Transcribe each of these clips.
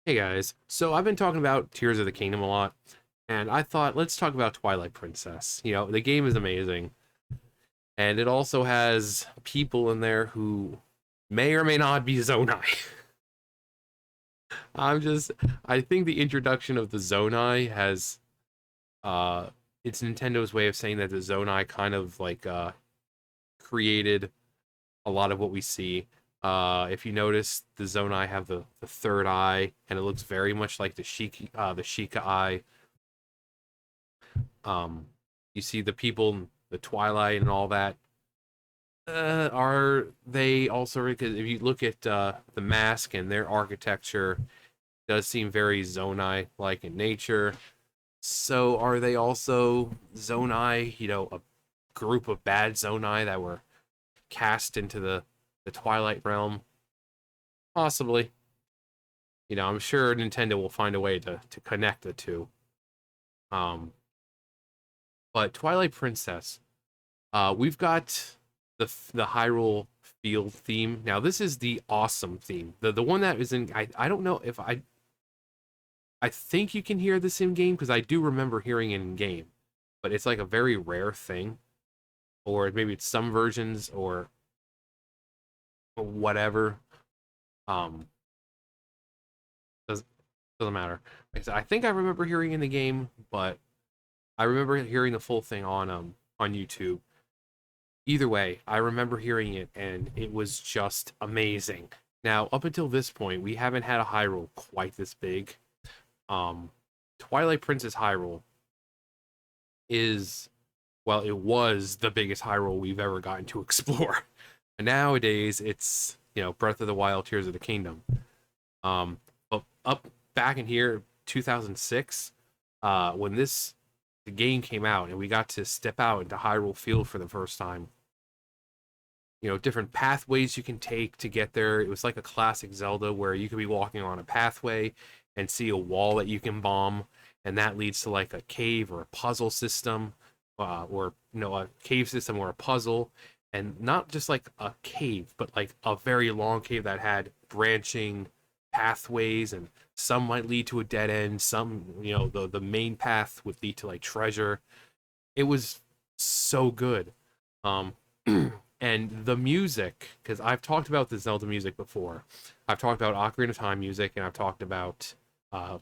Hey guys, so I've been talking about Tears of the Kingdom a lot, and I thought let's talk about Twilight Princess. The game is amazing, and it also has people in there who may or may not be Zonai. I'm just, I think the introduction of the Zonai has, uh, it's Nintendo's way of saying that the Zonai kind of created a lot of what we see. If you notice, the Zonai have the third eye, and it looks very much like the Sheikah eye. Um, you see the people, the Twilight, and all that. Are they also? Because if you look at the mask and their architecture, does seem very Zonai like in nature. So are they also Zonai? A group of bad Zonai that were cast into the Twilight realm? Possibly. I'm sure Nintendo will find a way to connect the two. Um, but Twilight Princess, we've got the Hyrule Field theme. Now this is the awesome theme. The one that is in I don't know if I think you can hear this in game because I do remember hearing it in game, but it's like a very rare thing, or maybe it's some versions or whatever. Um, does doesn't matter. Like I said, I think I remember hearing it in the game, but I remember hearing the full thing on YouTube. Either way, I remember hearing it and it was just amazing. Now, up until this point, we haven't had a Hyrule quite this big. Um, Twilight Princess Hyrule is, well, it was the biggest Hyrule we've ever gotten to explore. And nowadays, it's, Breath of the Wild, Tears of the Kingdom. But up back in here, 2006, when the game came out and we got to step out into Hyrule Field for the first time, different pathways you can take to get there. It was like a classic Zelda where you could be walking on a pathway and see a wall that you can bomb, and that leads to like a cave or a puzzle system, or a cave system or a puzzle, and not just like a cave, but like a very long cave that had branching pathways, and some might lead to a dead end. Some, the main path would lead to like treasure. It was so good. Um, and the music, because I've talked about the Zelda music before. I've talked about Ocarina of Time music, and I've talked about uh,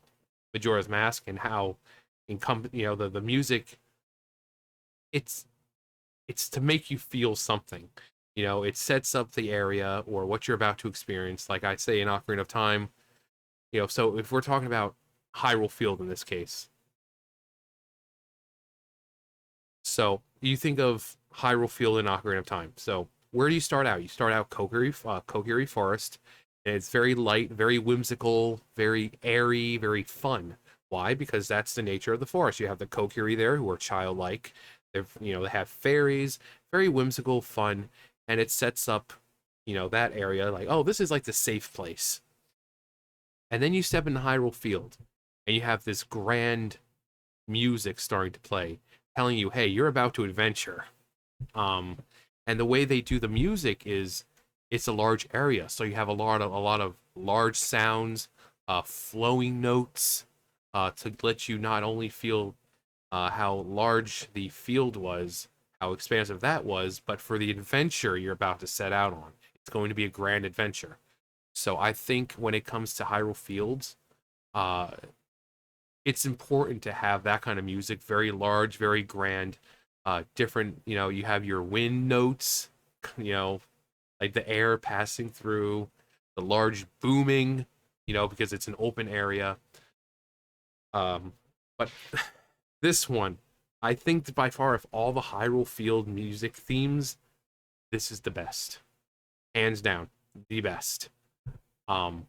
Majora's Mask and how the music. It's it's to make you feel something. It sets up the area or what you're about to experience. Like I say in Ocarina of Time, so if we're talking about Hyrule Field in this case, so you think of Hyrule Field and Ocarina of Time. So where do you start out? You start out Kokiri Forest, and it's very light, very whimsical, very airy, very fun. Why? Because that's the nature of the forest. You have the Kokiri there who are childlike. They have fairies, very whimsical, fun, and it sets up, that area like, oh, this is like the safe place. And then you step into Hyrule Field, and you have this grand music starting to play, telling you, hey, you're about to adventure. Um, and the way they do the music is it's a large area, so you have a lot of large sounds, flowing notes, to let you not only feel how large the field was, how expansive that was, but for the adventure you're about to set out on. It's going to be a grand adventure. So I think when it comes to Hyrule Fields, uh, it's important to have that kind of music, very large, very grand, different. You have your wind notes, you know, like the air passing through, the large booming, because it's an open area. Um, but this one, I think that by far, of all the Hyrule Field music themes, this is the best, hands down, the best. Um,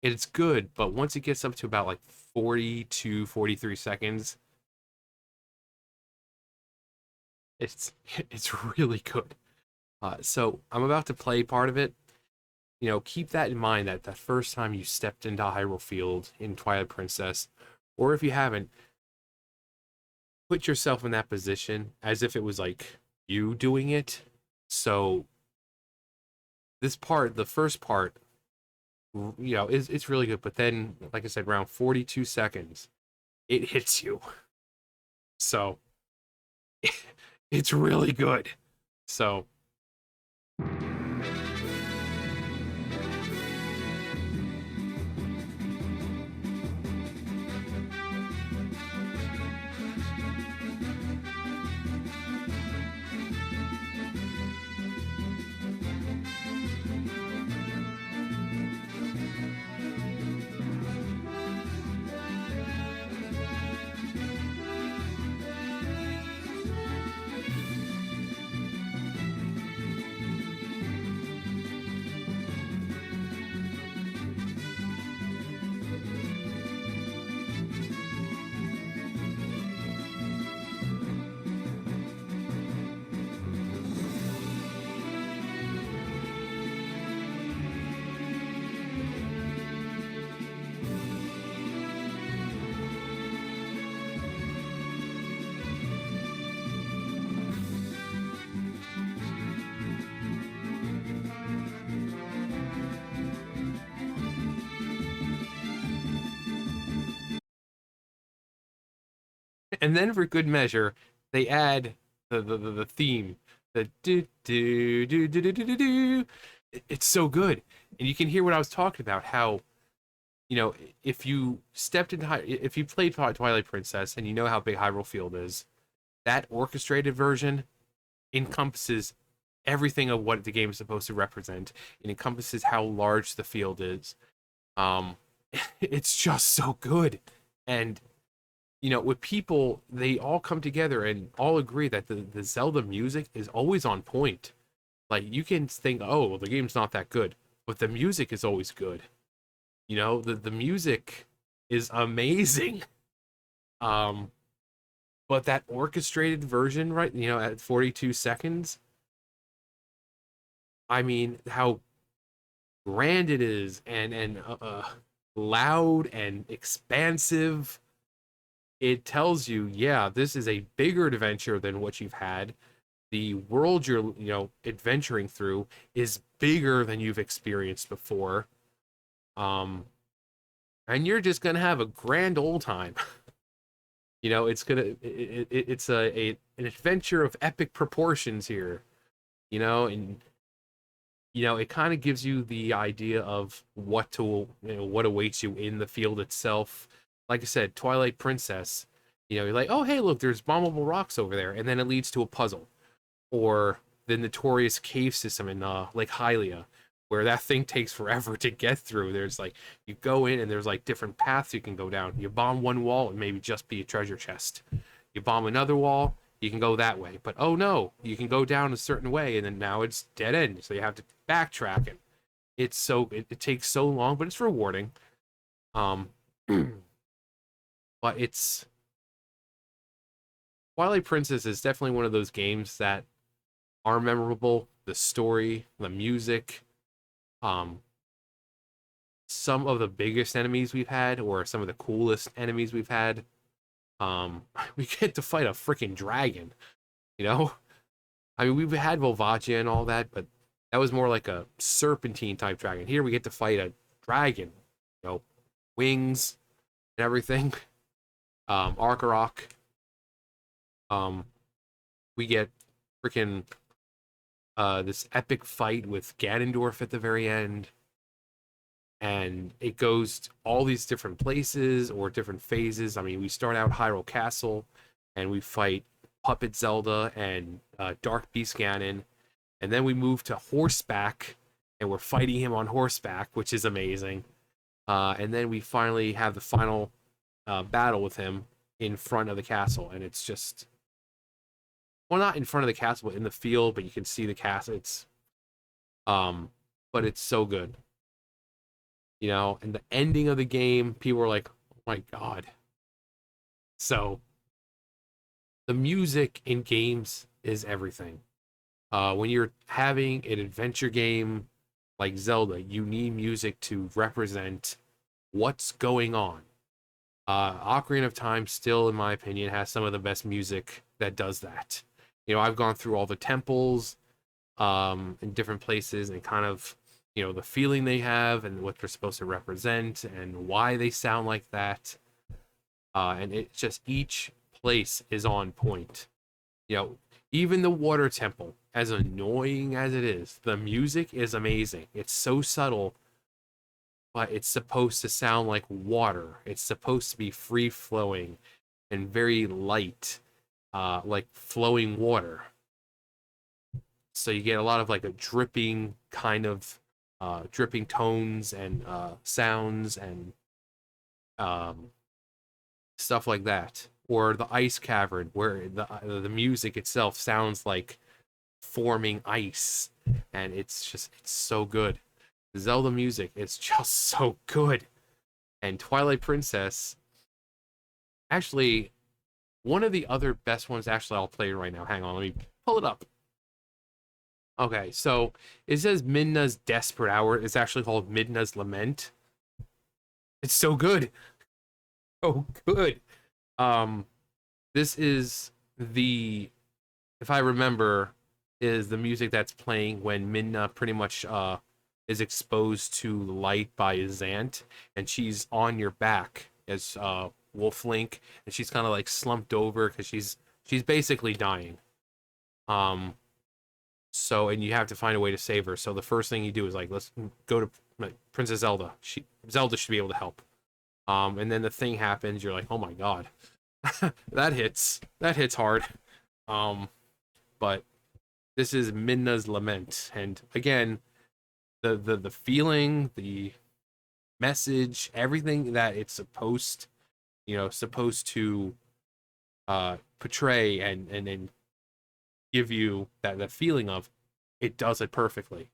it's good, but once it gets up to about like 40 to 43 seconds, it's it's really good. So I'm about to play part of it. Keep that in mind that the first time you stepped into Hyrule Field in Twilight Princess, or if you haven't, put yourself in that position as if it was like you doing it. So this part, the first part, it's really good. But then, like I said, around 42 seconds, it hits you. So it's really good. So and then for good measure, they add the theme, the do do do do do do do do. It's so good, and you can hear what I was talking about. How if you stepped into if you played Twilight Princess and you know how big Hyrule Field is, that orchestrated version encompasses everything of what the game is supposed to represent. It encompasses how large the field is. Um, it's just so good, and with people, they all come together and all agree that the Zelda music is always on point. Like you can think, oh, well, the game's not that good, but the music is always good. The music is amazing. Um, but that orchestrated version, right? At 42 seconds, I mean, how grand it is and loud and expansive. It tells you, yeah, this is a bigger adventure than what you've had. The world you're, adventuring through is bigger than you've experienced before. Um, and you're just gonna have a grand old time. It's an adventure of epic proportions here. And it kind of gives you the idea of what awaits you in the field itself. Like I said, Twilight Princess, you're like, oh hey, look, there's bombable rocks over there, and then it leads to a puzzle, or the notorious cave system in Lake Hylia, where that thing takes forever to get through. There's like you go in and there's like different paths you can go down. You bomb one wall and maybe just be a treasure chest. You bomb another wall, you can go that way. But oh no, you can go down a certain way and then now it's dead end. So you have to backtrack it. It takes so long, but it's rewarding. Um but it's Twilight Princess is definitely one of those games that are memorable. The story, the music, um, some of the biggest enemies we've had, or some of the coolest enemies we've had. We get to fight a freaking dragon, you know? I mean, we've had Volvagia and all that, but that was more like a serpentine type dragon. Here we get to fight a dragon, wings and everything. Arkarok. Um, we get freaking this epic fight with Ganondorf at the very end, and it goes all these different places or different phases. I mean, we start out Hyrule Castle, and we fight Puppet Zelda and Dark Beast Ganon, and then we move to horseback, and we're fighting him on horseback, which is amazing. And then we finally have the final battle with him in front of the castle, and it's just, well, not in front of the castle, but in the field, but you can see the castle. But it's so good, and the ending of the game, people were like, oh my god. So the music in games is everything. When you're having an adventure game like Zelda, you need music to represent what's going on. Ocarina of Time still, in my opinion, has some of the best music that does that. I've gone through all the temples in different places and kind of, the feeling they have and what they're supposed to represent and why they sound like that. And it's just each place is on point. You know, even the water temple, as annoying as it is, the music is amazing. It's so subtle, but it's supposed to sound like water. It's supposed to be free flowing and very light, like flowing water. So you get a lot of like a dripping kind of dripping tones and sounds and um, stuff like that. Or the ice cavern, where the music itself sounds like forming ice, and it's so good. Zelda music is just so good. And Twilight Princess, actually, one of the other best ones. Actually, I'll play it right now. Hang on, let me pull it up. Okay, so it says Midna's Desperate Hour. It's actually called Midna's Lament. It's so good. Oh, good. Um, this is the, if I remember, is the music that's playing when Midna pretty much is exposed to light by Zant, and she's on your back as Wolf Link, and she's kind of like slumped over because she's basically dying. Um, so and you have to find a way to save her. So the first thing you do is like, let's go to Princess Zelda. Zelda should be able to help. And then the thing happens. You're like, oh my god, that hits. That hits hard. Um, but this is Midna's Lament, and again, the feeling, the message, everything that it's supposed to portray and give you that feeling of, it does it perfectly.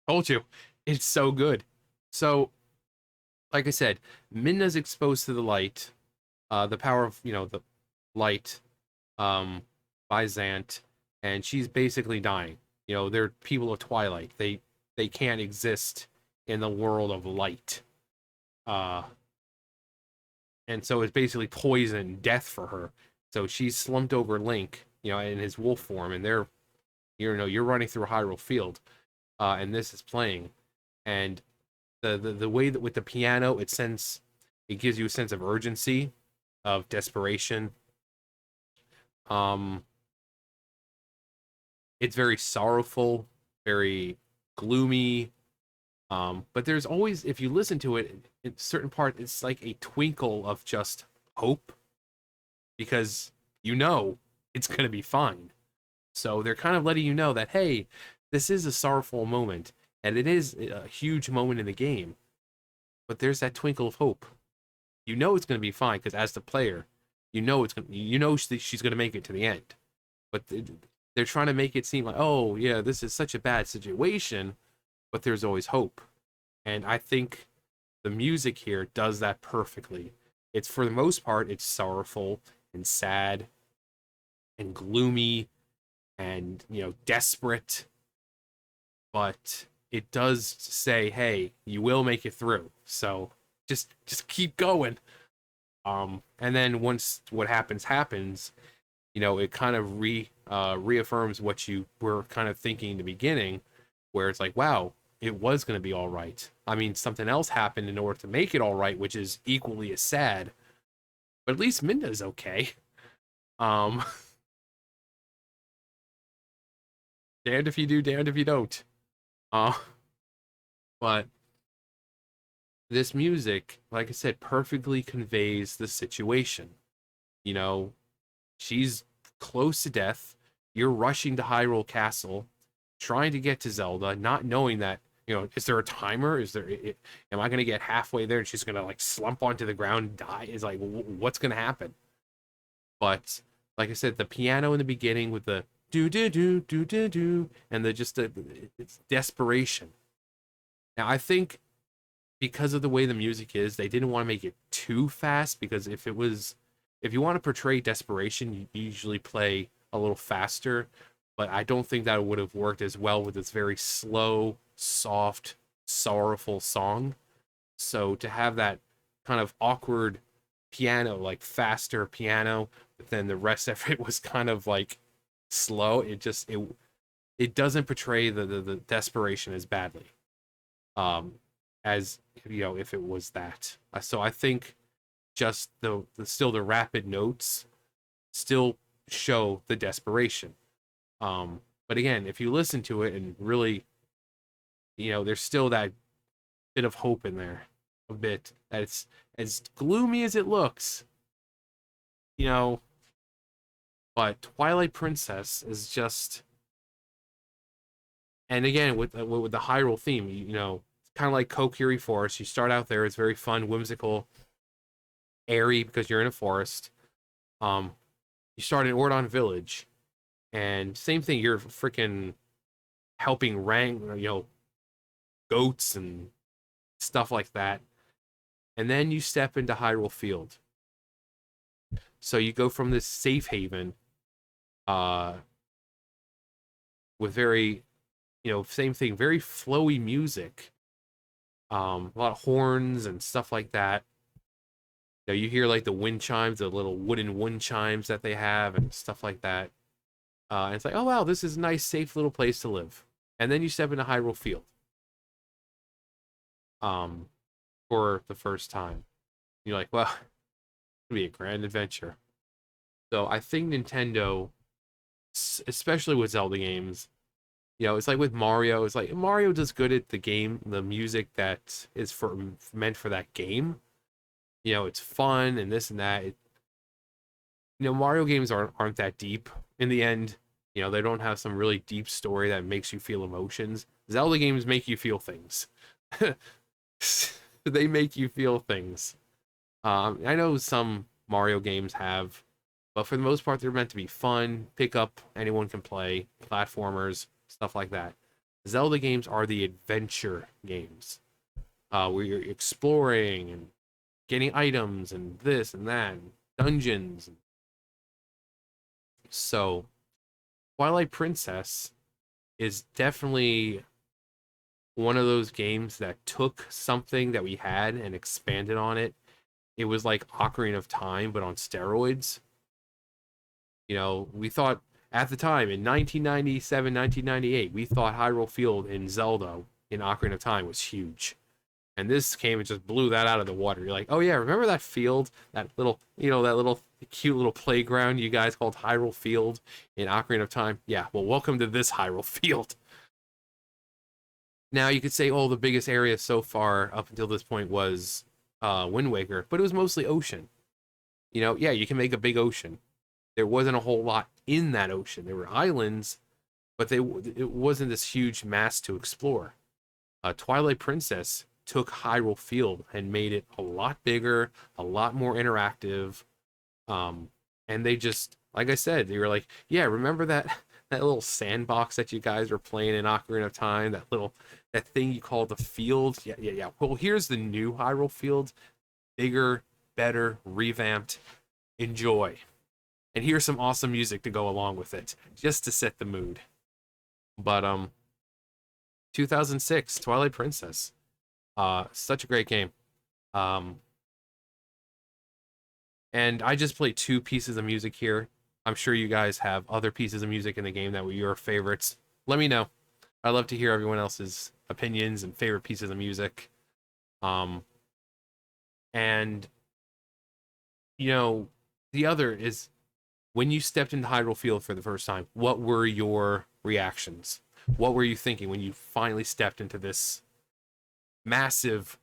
Told you, it's so good. So, like I said, Midna's exposed to the light, the power of the light, um, by Zant, and she's basically dying. They're people of Twilight. They can't exist in the world of light. Uh, and so it's basically poison, death for her. So she's slumped over Link, in his wolf form, and you're running through Hyrule Field, and this is playing, and the way that with the piano, it gives you a sense of urgency, of desperation. Um, it's very sorrowful, very gloomy. But there's always, if you listen to it, in certain part, it's like a twinkle of just hope, because it's gonna be fine. So they're kind of letting you know that, hey, this is a sorrowful moment, and it is a huge moment in the game, but there's that twinkle of hope. It's going to be fine, because as the player, she's going to make it to the end. But they're trying to make it seem like, oh yeah, this is such a bad situation, but there's always hope. And I think the music here does that perfectly. It's, for the most part, it's sorrowful and sad and gloomy and desperate, but it does say, hey, you will make it through. So just keep going. And then once what happens, it kind of reaffirms what you were kind of thinking in the beginning, where it's like, wow, it was going to be all right. I mean, something else happened in order to make it all right, which is equally as sad. But at least Minda's okay. Um, damned if you do, damned if you don't. Uh, but this music, like I said, perfectly conveys the situation. You know, she's close to death. You're rushing to Hyrule Castle, trying to get to Zelda, not knowing that, is there a timer? Am I going to get halfway there and she's going to like slump onto the ground and die? Is like, what's going to happen? But like I said, the piano in the beginning with the do do do do do do, and it's desperation. Now I think because of the way the music is, they didn't want to make it too fast because if you want to portray desperation, you usually play a little faster, but I don't think that would have worked as well with this very slow, soft, sorrowful song. So to have that kind of awkward piano, like faster piano, but then the rest of it was kind of like slow, it doesn't portray the desperation as badly. As if it was that. So I think just the rapid notes still show the desperation. But again, if you listen to it and really, there's still that bit of hope in there, a bit that it's as gloomy as it looks, you know. But Twilight Princess is just, and again with the Hyrule theme, kind of like Kokiri Forest. You start out there; it's very fun, whimsical, airy because you're in a forest. Um, you start in Ordon Village, and same thing. You're freaking helping goats and stuff like that, and then you step into Hyrule Field. So you go from this safe haven, uh, with very, same thing, very flowy music, a lot of horns and stuff like that. You hear like the wind chimes, the little wooden wind chimes that they have, and stuff like that. And it's like, oh wow, this is a nice, safe little place to live. And then you step into Hyrule Field, um, for the first time. You're like, well, it's gonna be a grand adventure. So I think Nintendo, especially with Zelda games, it's like with Mario. It's like Mario does good at the music that is meant for that game. It's fun and this and that. Mario games aren't that deep in the end. They don't have some really deep story that makes you feel emotions. Zelda games make you feel things. They make you feel things. I know some Mario games have, but for the most part, they're meant to be fun, pick up, anyone can play, platformers, stuff like that. Zelda games are the adventure games, where you're exploring and getting items and this and that, and dungeons. So, Twilight Princess is definitely one of those games that took something that we had and expanded on it. It was like Ocarina of Time, but on steroids. We thought at the time in 1997, 1998, we thought Hyrule Field in Zelda in Ocarina of Time was huge. And this came and just blew that out of the water. You're like, oh yeah, remember that field, that little, that little cute little playground you guys called Hyrule Field in Ocarina of Time? Yeah, well, welcome to this Hyrule Field. Now you could say, oh, the biggest area so far up until this point was Wind Waker, but it was mostly ocean. Yeah, you can make a big ocean. There wasn't a whole lot in that ocean. There were islands, but it wasn't this huge mass to explore. Twilight Princess took Hyrule Field and made it a lot bigger, a lot more interactive. And they just, like I said, they were like, yeah, remember that little sandbox that you guys were playing in Ocarina of Time, that thing you call the field? Yeah, yeah, yeah. Well, here's the new Hyrule Field, bigger, better, revamped. Enjoy. And here's some awesome music to go along with it, just to set the mood. But 2006, Twilight Princess. Such a great game. Um, And I just played two pieces of music here. I'm sure you guys have other pieces of music in the game that were your favorites. Let me know. I'd love to hear everyone else's opinions and favorite pieces of music. Um, and you know, the other is when you stepped into Hyrule Field for the first time, what were your reactions? What were you thinking when you finally stepped into this massive,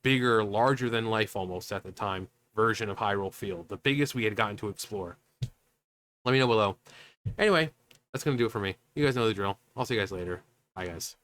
bigger, larger than life almost at the time version of Hyrule Field, the biggest we had gotten to explore? Let me know below. Anyway, that's gonna do it for me. You guys know the drill. I'll see you guys later. Bye, guys.